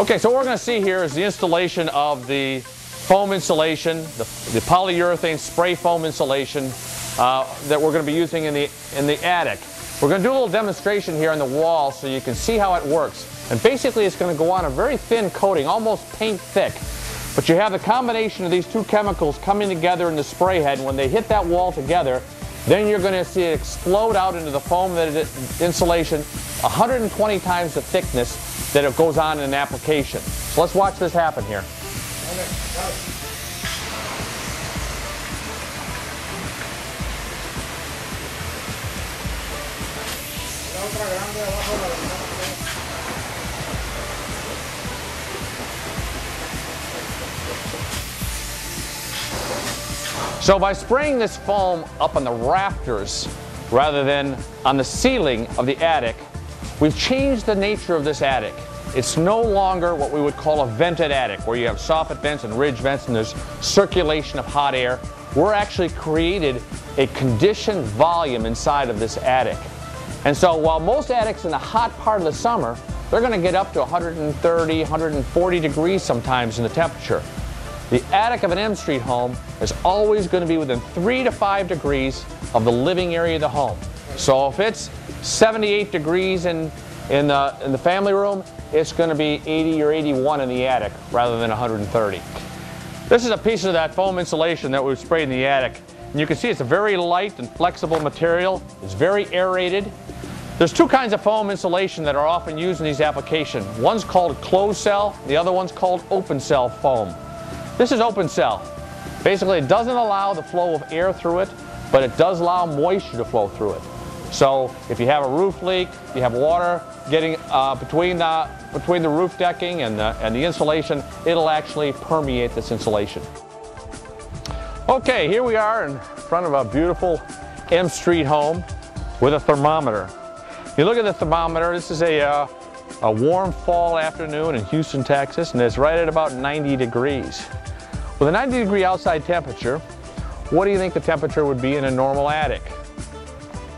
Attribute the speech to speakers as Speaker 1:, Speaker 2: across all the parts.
Speaker 1: Okay, so what we're going to see here is the installation of the foam insulation, the polyurethane spray foam insulation that we're going to be using in the attic. We're going to do a little demonstration here on the wall so you can see how it works. And basically it's going to go on a very thin coating, almost paint thick. But you have the combination of these two chemicals coming together in the spray head, and when they hit that wall together, then you're going to see it explode out into the foam insulation 120 times the thickness that it goes on in an application. So let's watch this happen here. So by spraying this foam up on the rafters rather than on the ceiling of the attic, we've changed the nature of this attic. It's no longer what we would call a vented attic, where you have soffit vents and ridge vents and there's circulation of hot air. We're actually created a conditioned volume inside of this attic. And so while most attics in the hot part of the summer, they're going to get up to 130, 140 degrees sometimes in the temperature. The attic of an Mstreet home is always going to be within 3 to 5 degrees of the living area of the home. So if it's 78 degrees in the family room, it's going to be 80 or 81 in the attic rather than 130. This is a piece of that foam insulation that we've sprayed in the attic. And you can see it's a very light and flexible material. It's very aerated. There's two kinds of foam insulation that are often used in these applications. One's called closed cell, the other one's called open cell foam. This is open cell. Basically, it doesn't allow the flow of air through it, but it does allow moisture to flow through it. So if you have a roof leak, you have water getting between the roof decking and the insulation, it'll actually permeate this insulation. Okay, here we are in front of a beautiful Mstreet home with a thermometer. You look at the thermometer, this is a warm fall afternoon in Houston, Texas, and it's right at about 90 degrees. With a 90-degree outside temperature, what do you think the temperature would be in a normal attic?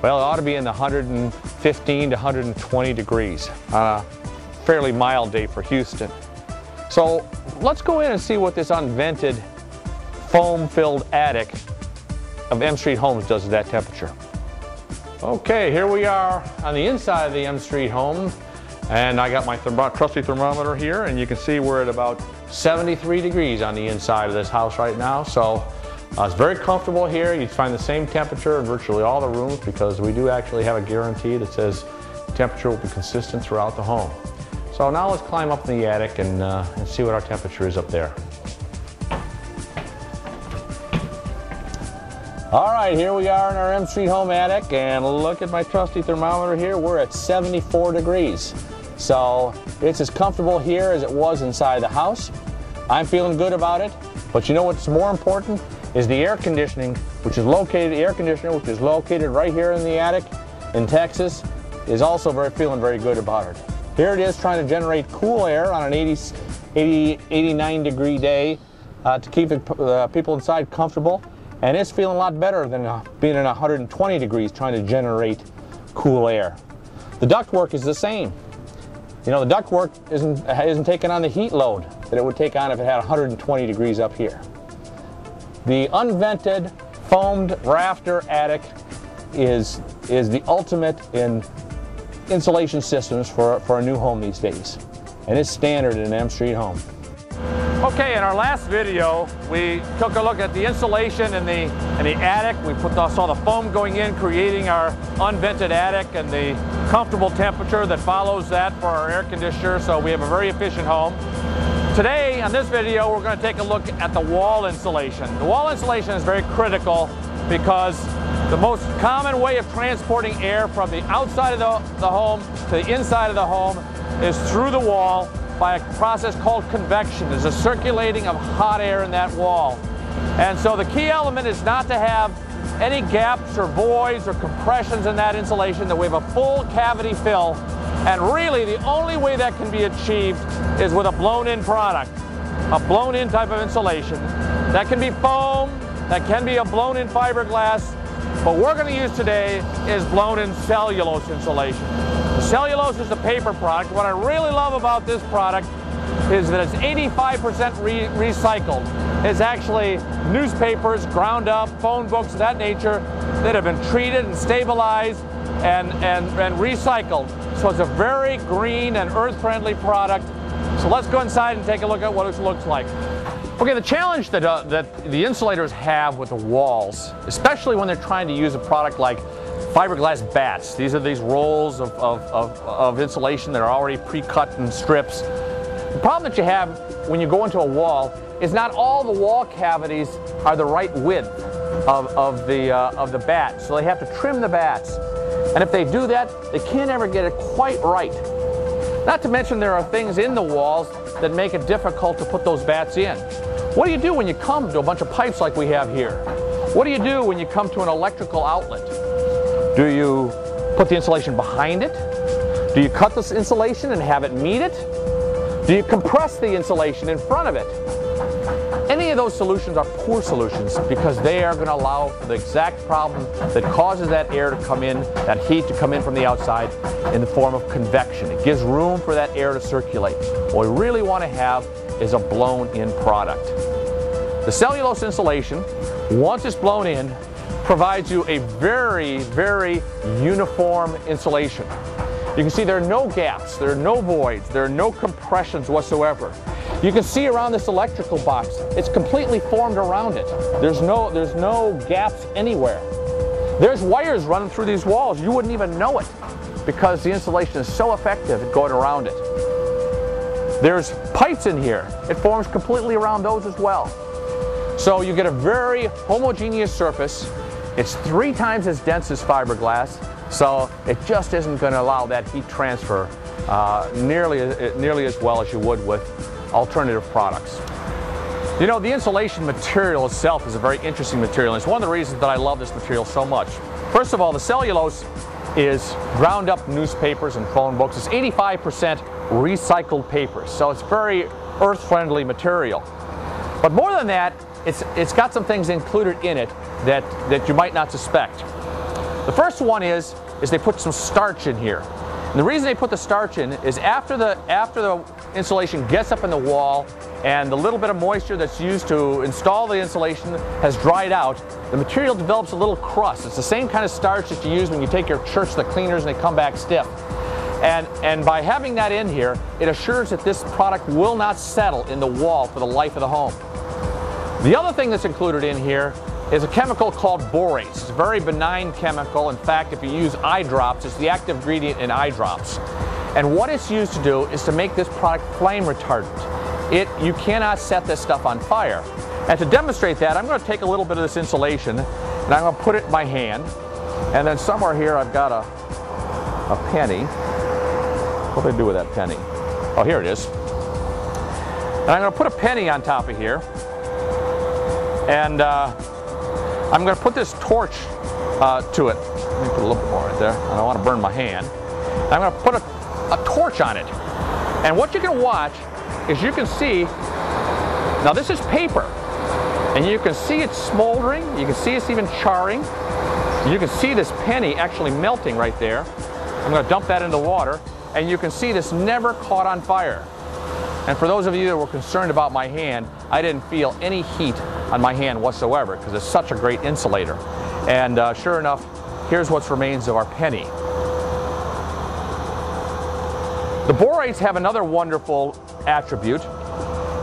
Speaker 1: Well, it ought to be in the 115 to 120 degrees on a fairly mild day for Houston. So let's go in and see what this unvented foam-filled attic of Mstreet homes does at that temperature. Okay, here we are on the inside of the Mstreet home, and I got my trusty thermometer here, and you can see we're at about 73 degrees on the inside of this house right now. So it's very comfortable here. You'd find the same temperature in virtually all the rooms because we do actually have a guarantee that says the temperature will be consistent throughout the home. So now let's climb up in the attic and see what our temperature is up there. All right, here we are in our Mstreet home attic, and look at my trusty thermometer here. We're at 74 degrees. So it's as comfortable here as it was inside the house. I'm feeling good about it, but you know what's more important is the air conditioning, which is located right here in the attic in Texas, is also feeling very good about it. Here it is trying to generate cool air on an 89 degree day to keep the people inside comfortable. And it's feeling a lot better than being in 120 degrees trying to generate cool air. The ductwork is the same. You know, the ductwork isn't taking on the heat load that it would take on if it had 120 degrees up here. The unvented, foamed rafter attic is the ultimate in insulation systems for a new home these days. And it's standard in an Mstreet home. Okay, in our last video, we took a look at the insulation in the attic. We saw the foam going in, creating our unvented attic and the comfortable temperature that follows that for our air conditioner, so we have a very efficient home. Today, on this video, we're going to take a look at the wall insulation. The wall insulation is very critical because the most common way of transporting air from the outside of the home to the inside of the home is through the wall by a process called convection. There's a circulating of hot air in that wall. And so the key element is not to have any gaps or voids or compressions in that insulation, that we have a full cavity fill. And really the only way that can be achieved is with a blown-in product, a blown-in type of insulation. That can be foam, that can be a blown-in fiberglass, but what we're going to use today is blown-in cellulose insulation. The cellulose is the paper product. What I really love about this product is that it's 85% recycled. It's actually newspapers, ground up, phone books of that nature that have been treated and stabilized and recycled. So it's a very green and earth-friendly product. So let's go inside and take a look at what it looks like. Okay, the challenge that the insulators have with the walls, especially when they're trying to use a product like fiberglass bats. These are these rolls of insulation that are already pre-cut in strips. The problem that you have when you go into a wall is not all the wall cavities are the right width of the bat, so they have to trim the bats. And if they do that, they can't ever get it quite right. Not to mention there are things in the walls that make it difficult to put those bats in. What do you do when you come to a bunch of pipes like we have here? What do you do when you come to an electrical outlet? Do you put the insulation behind it? Do you cut this insulation and have it meet it? Do you compress the insulation in front of it? Any of those solutions are poor solutions because they are going to allow for the exact problem that causes that air to come in, that heat to come in from the outside in the form of convection. It gives room for that air to circulate. What we really want to have is a blown-in product. The cellulose insulation, once it's blown in, provides you a very, very uniform insulation. You can see there are no gaps, there are no voids, there are no compressions whatsoever. You can see around this electrical box, it's completely formed around it. There's no gaps anywhere. There's wires running through these walls. You wouldn't even know it because the insulation is so effective at going around it. There's pipes in here. It forms completely around those as well. So you get a very homogeneous surface. It's 3 times as dense as fiberglass, so it just isn't going to allow that heat transfer nearly as well as you would with alternative products. You know, the insulation material itself is a very interesting material, and it's one of the reasons that I love this material so much. First of all, the cellulose is ground up newspapers and phone books. It's 85% recycled paper, so it's very earth-friendly material. But more than that, it's got some things included in it that you might not suspect. The first one is they put some starch in here. And the reason they put the starch in is after the insulation gets up in the wall and the little bit of moisture that's used to install the insulation has dried out, the material develops a little crust. It's the same kind of starch that you use when you take your shirts to the cleaners and they come back stiff. And by having that in here, it assures that this product will not settle in the wall for the life of the home. The other thing that's included in here is a chemical called borates. It's a very benign chemical. In fact, if you use eye drops, it's the active ingredient in eye drops. And what it's used to do is to make this product flame retardant. You cannot set this stuff on fire. And to demonstrate that, I'm going to take a little bit of this insulation and I'm going to put it in my hand. And then somewhere here I've got a penny. What do I do with that penny? Oh, here it is. And I'm going to put a penny on top of here. And I'm going to put this torch to it. Let me put a little bit more right there. I don't want to burn my hand. I'm going to put a torch on it. And what you can watch is you can see, now this is paper. And you can see it smoldering. You can see it's even charring. You can see this penny actually melting right there. I'm going to dump that into water. And you can see this never caught on fire. And for those of you that were concerned about my hand, I didn't feel any heat on my hand whatsoever because it's such a great insulator. And sure enough, here's what remains of our penny. The borates have another wonderful attribute,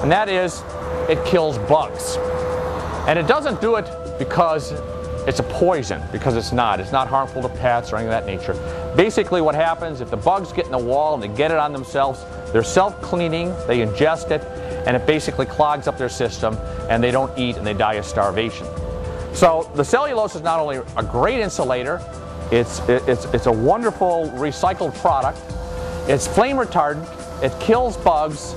Speaker 1: and that is it kills bugs. And it doesn't do it because it's a poison, because it's not. It's not harmful to pets or anything of that nature. Basically what happens, if the bugs get in the wall and they get it on themselves, they're self-cleaning, they ingest it, and it basically clogs up their system, and they don't eat and they die of starvation. So the cellulose is not only a great insulator, it's a wonderful recycled product, it's flame retardant, it kills bugs,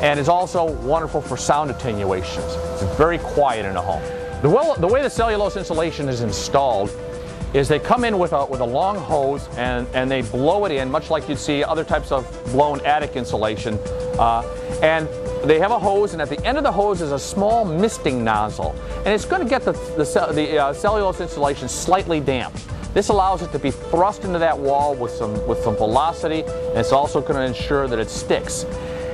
Speaker 1: and is also wonderful for sound attenuation. It's very quiet in a home. The way the cellulose insulation is installed is they come in with a long hose and they blow it in, much like you'd see other types of blown attic insulation. And they have a hose, and at the end of the hose is a small misting nozzle. And it's going to get the cellulose insulation slightly damp. This allows it to be thrust into that wall with some velocity, and it's also going to ensure that it sticks.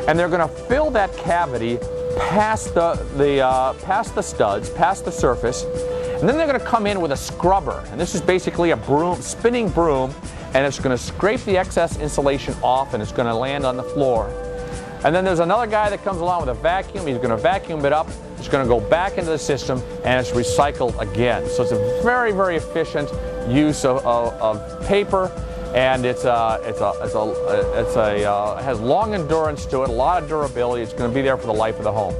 Speaker 1: and they're going to fill that cavity past the studs, past the surface, and then they're going to come in with a scrubber, and this is basically a broom, spinning broom, and it's going to scrape the excess insulation off, and it's going to land on the floor. And then there's another guy that comes along with a vacuum. He's going to vacuum it up. It's going to go back into the system, and it's recycled again. So it's a very, very efficient use of paper, and it has long endurance to it, a lot of durability. It's going to be there for the life of the home.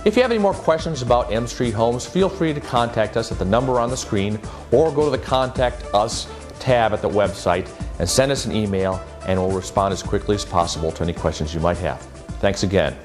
Speaker 1: If you have any more questions about Mstreet Homes, feel free to contact us at the number on the screen, or go to the Contact Us tab at the website and send us an email, and we'll respond as quickly as possible to any questions you might have. Thanks again.